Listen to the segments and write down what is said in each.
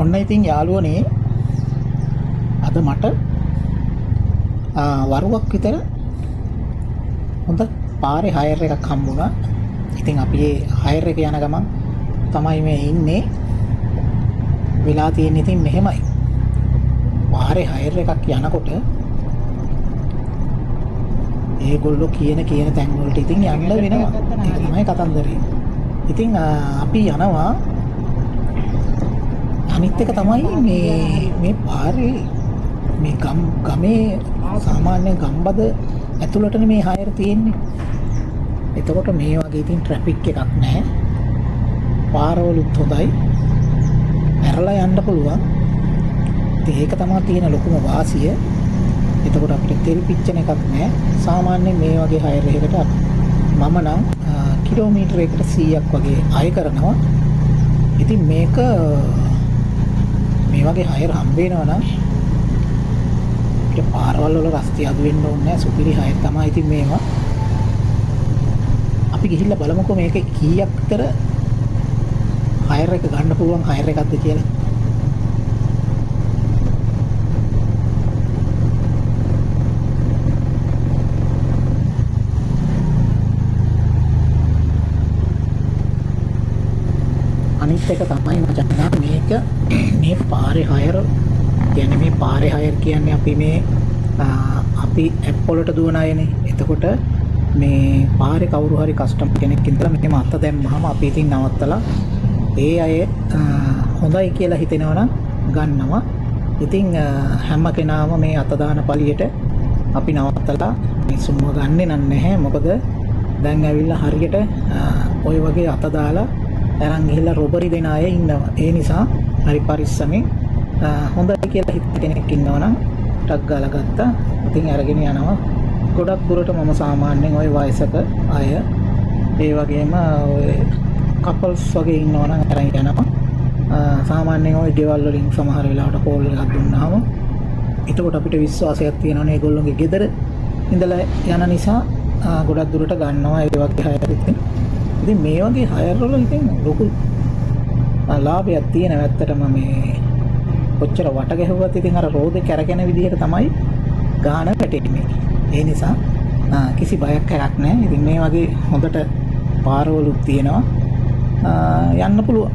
ඔන්න ඉතින් යාළුවනේ අද මට වරුවක් විතර හොඳ පාරේ හයර් එකක් හම්බුණා. ඉතින් අපි මේ හයර් එක යන ගමන් තමයි මේ ඉන්නේ. වෙලා තියෙන්නේ ඉතින් මෙහෙමයි. පාරේ හයර් එකක් යනකොට ඒගොල්ලෝ කියන තැන් වලට ඉතින් යන්න වෙනවා. ඒක තමයි කතන්දරේ. ඉතින් අපි යනවා. අනිත් එක තමයි මේ පාරේ මේ ගමේ සාමාන්‍ය ගම්බද ඇතුළටනේ මේ හයර් තියෙන්නේ. එතකොට මේ වගේ ඉතින් ට්‍රැෆික් එකක් නැහැ. පාරවලුත් හොඳයි. ඇරලා යන්න පුළුවන්. ඉතින් ඒක තමයි තියෙන ලොකුම වාසිය. එතකොට අපිට තෙල් පිච්චෙන එකක් නැහැ. සාමාන්‍යයෙන් මේ වගේ හයර් එකකට මම නම් කිලෝමීටරයකට 100ක් වගේ අය කරනවා. ඉතින් මේක මේ වගේ හයර් හම්බ වෙනවා නම් අපිට පාරවල් වල රස්ති අඩු වෙන්න ඕනේ නැහැ. සුපිරි හයර් තමයි ඉතින් මේවා. අපි ගිහිල්ලා බලමුකෝ මේක කීයක් විතර හයර් එක ගන්න පුළුවන් හයර් එකක්ද කියලා. අනිත් එක තමයි මචං මේක මේ පාරේ හයර් කියන්නේ මේ පාරේ හයර් කියන්නේ අපි ඇප් වලට දුවන අයනේ. එතකොට මේ පාරේ කවුරු හරි කස්ටමර් කෙනෙක් ඉඳලා මෙහෙම අත දැම්මහම අපි ඉතින් නවත්තලා ඒ අය හොඳයි කියලා හිතෙනවා නම් ගන්නවා. ඉතින් හැම කෙනාම මේ අත දාන පළියට අපි නවත්තලා මේ සුම්ම ගන්නෙ නැහැ. මොකද දැන් ඇවිල්ලා හරියට ওই වගේ අත දාලා අරන් ගිහිල්ලා රොබරි දෙන අය ඉන්නවා. ඒ නිසා හරි පරිස්සමෙන් හොඳයි කියලා හිත කෙනෙක් ඉන්නවා නම් ටක් ගාලා ගත්තා. ඉතින් අරගෙන යනවා. ගොඩක් දුරට මම සාමාන්‍යයෙන් ওই වයසක අය ඒ වගේම ඔය කපල්ස් වගේ ඉන්නවා නම් අරන් යනවා. සාමාන්‍යයෙන් ওই ගෙවල් වලින් සමහර වෙලාවට කෝල් එකක් දුන්නාම එතකොට අපිට විශ්වාසයක් තියෙනවනේ ඒගොල්ලෝගේ ගෙදර ඉඳලා යන නිසා ගොඩක් දුරට ගන්නවා ඒ වගේ හයර් ඉතින්. ඉතින් මේ වගේ හයර් වල ඉතින් ලොකු ලාභයක් තියෙනවා. ඇත්තටම මේ කොච්චර වට ගැහුවත් ඉතින් අර රෝදේ කැරකෙන විදිහට තමයි ගාන වැටෙන්නේ. ඒ නිසා කිසි බයක් කරක් නැහැ. ඉතින් මේ වගේ හොඳට පාරවලුත් තියෙනවා. යන්න පුළුවන්.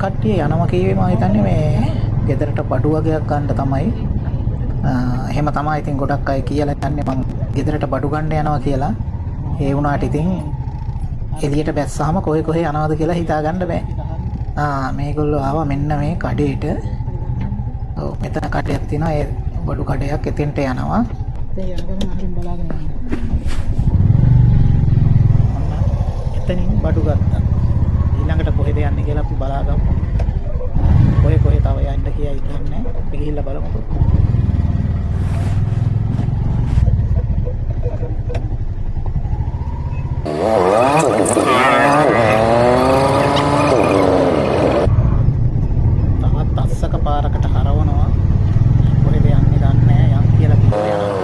කට්ටිය යනවා කියවේ මම හිතන්නේ මේ ගෙදරට බඩු වගේක් ගන්න තමයි. එහෙම තමයි ඉතින් ගොඩක් අය කියලා යන්නේ මං ගෙදරට බඩු ගන්න යනවා කියලා. ඒ වුණාට ඉතින් එළියට බැස්සාම කොහේ යනවද කියලා හිතා ගන්න බෑ. මේගොල්ලෝ ආවා මෙන්න මේ කඩේට. ඔව් මෙතන කඩයක් තියෙනවා. ඒ බඩු කඩයක් එතෙන්ට යනවා. ඒ යනකම් හරින් බලාගෙන යන්න. එතනින් බඩු ගත්තා. ඊළඟට කොහෙද යන්නේ කියලා අපි බලාගමු. කොහේ තව යන්න කියලා හිතන්නේ. අපි ගිහිල්ලා බලමුකෝ. තවත් අස්සක පාරකට හරවනවා. කොහෙද යන්නේ දන්නේ නැහැ. යම් කියලා කිව්වා යනවා.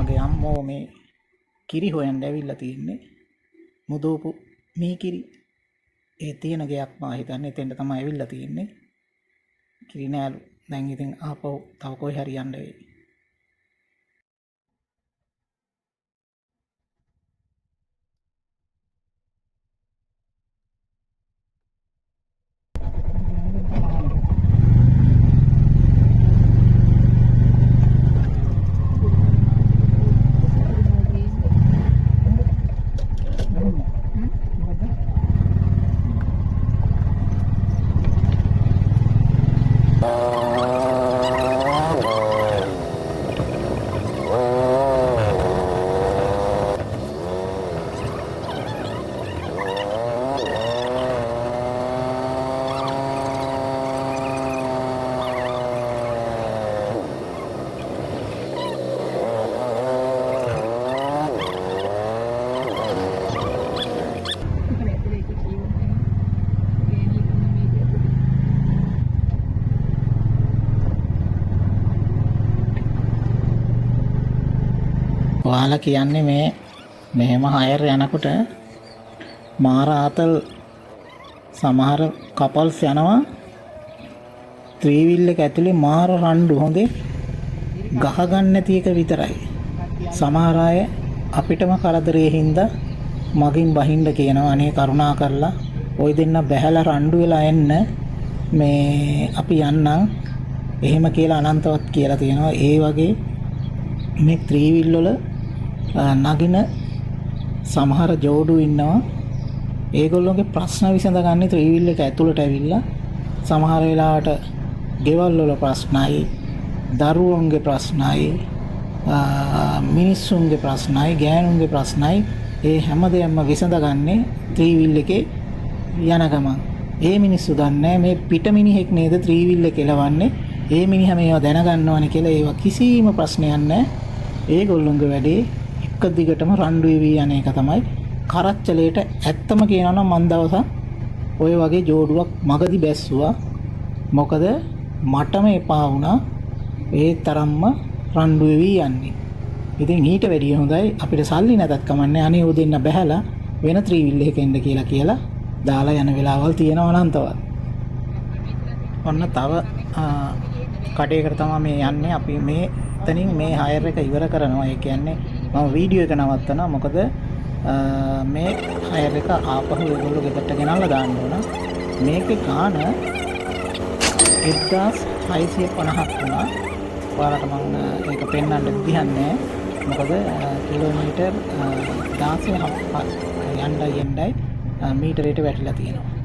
මගේ අම්මෝ මේ කිරි හොයන්න ඇවිල්ලා තියෙන්නේ. මුදෝපු මේ කිරි ඒ තියෙන ගයක් මා හිතන්නේ එතෙන්ට තමයි ඇවිල්ලා තියෙන්නේ. කිරි නෑලු. දැන් ඉතින් ආපහු තව කොයි හරි යන්න වෙයි. ඔයාලා කියන්නේ මේ මෙහෙම හයර් යනකොට මාරාතල් සමහර කපල්ස් යනවා ත්‍රිවිල් එක ඇතුලේ මාර රණ්ඩු හොඳේ ගහ ගන්න නැති එක විතරයි. සමහර අය අපිටම කරදරේ හින්දා මගින් බහින්න කියනවා අනේ කරුණා කරලා ওই දෙන්න බැහැලා රණ්ඩු වෙලා එන්න මේ අපි යන්නම් එහෙම කියලා අනන්තවත් කියලා තියෙනවා. ඒ වගේ මේ ත්‍රිවිල් වල නගින සමහර ජෝඩු ඉන්නවා. ඒගොල්ලෝගේ ප්‍රශ්න විසඳගන්නේ ත්‍රිවිල් එක ඇතුළට ඇවිල්ලා. සමහර වෙලාවට ගෙවල් වල ප්‍රශ්නයි, දරුවන්ගේ ප්‍රශ්නයි, මිනිස්සුන්ගේ ප්‍රශ්නයි, ගෑනුන්ගේ ප්‍රශ්නයි. ඒ හැම දෙයක්ම විසඳගන්නේ ත්‍රිවිල් එකේ යන ගමන්. ඒ මිනිස්සු දන්නේ මේ පිට මිනිහෙක් නේද ත්‍රිවිල් එක එලවන්නේ. ඒ මිනිහා මේවා දැනගන්නවනේ කියලා ඒවා කිසිම ප්‍රශ්නයක් නැහැ. ඒගොල්ලොන්ගේ වැඩේ එක දිගටම රණ්ඩු වෙවි යන එක තමයි. කරච්චලේට ඇත්තම කියනවා නම් මන් දවසක් ඔය වගේ ජෝඩුවක් මගදි බැස්සුවා. මොකද මටම එපා වුණා ඒ තරම්ම රණ්ඩු වෙවි යන්නේ. ඉතින් ඊට වැඩිය හොඳයි අපිට සල්ලි නැතත් කමන්නේ අනේ උ දෙන්න බැහැලා වෙන ත්‍රිවිල් එකක එන්න කියලා දාලා යන වෙලාවල් තියෙනවා අනන්තවත්. ඔන්න තව කඩේකට තමයි මේ යන්නේ. අපි මේ එතනින් මේ හයර් එක ඉවර කරනවා. ඒ කියන්නේ මම වීඩියෝ එක නවත්තනවා. මොකද මේ හයර් එක ආපහු ඒගොල්ලෝ ගෙදරට ගෙනල්ලා දාන්න ඕන. මේකේ ගාණ 1650ක් වුණා. ඔයාලට මම ඒක පෙන්වන්න දෙන්නේ මොකද කිලෝමීටර් 16ක් යන්නයි මීටරයට වැටිලා තියෙනවා.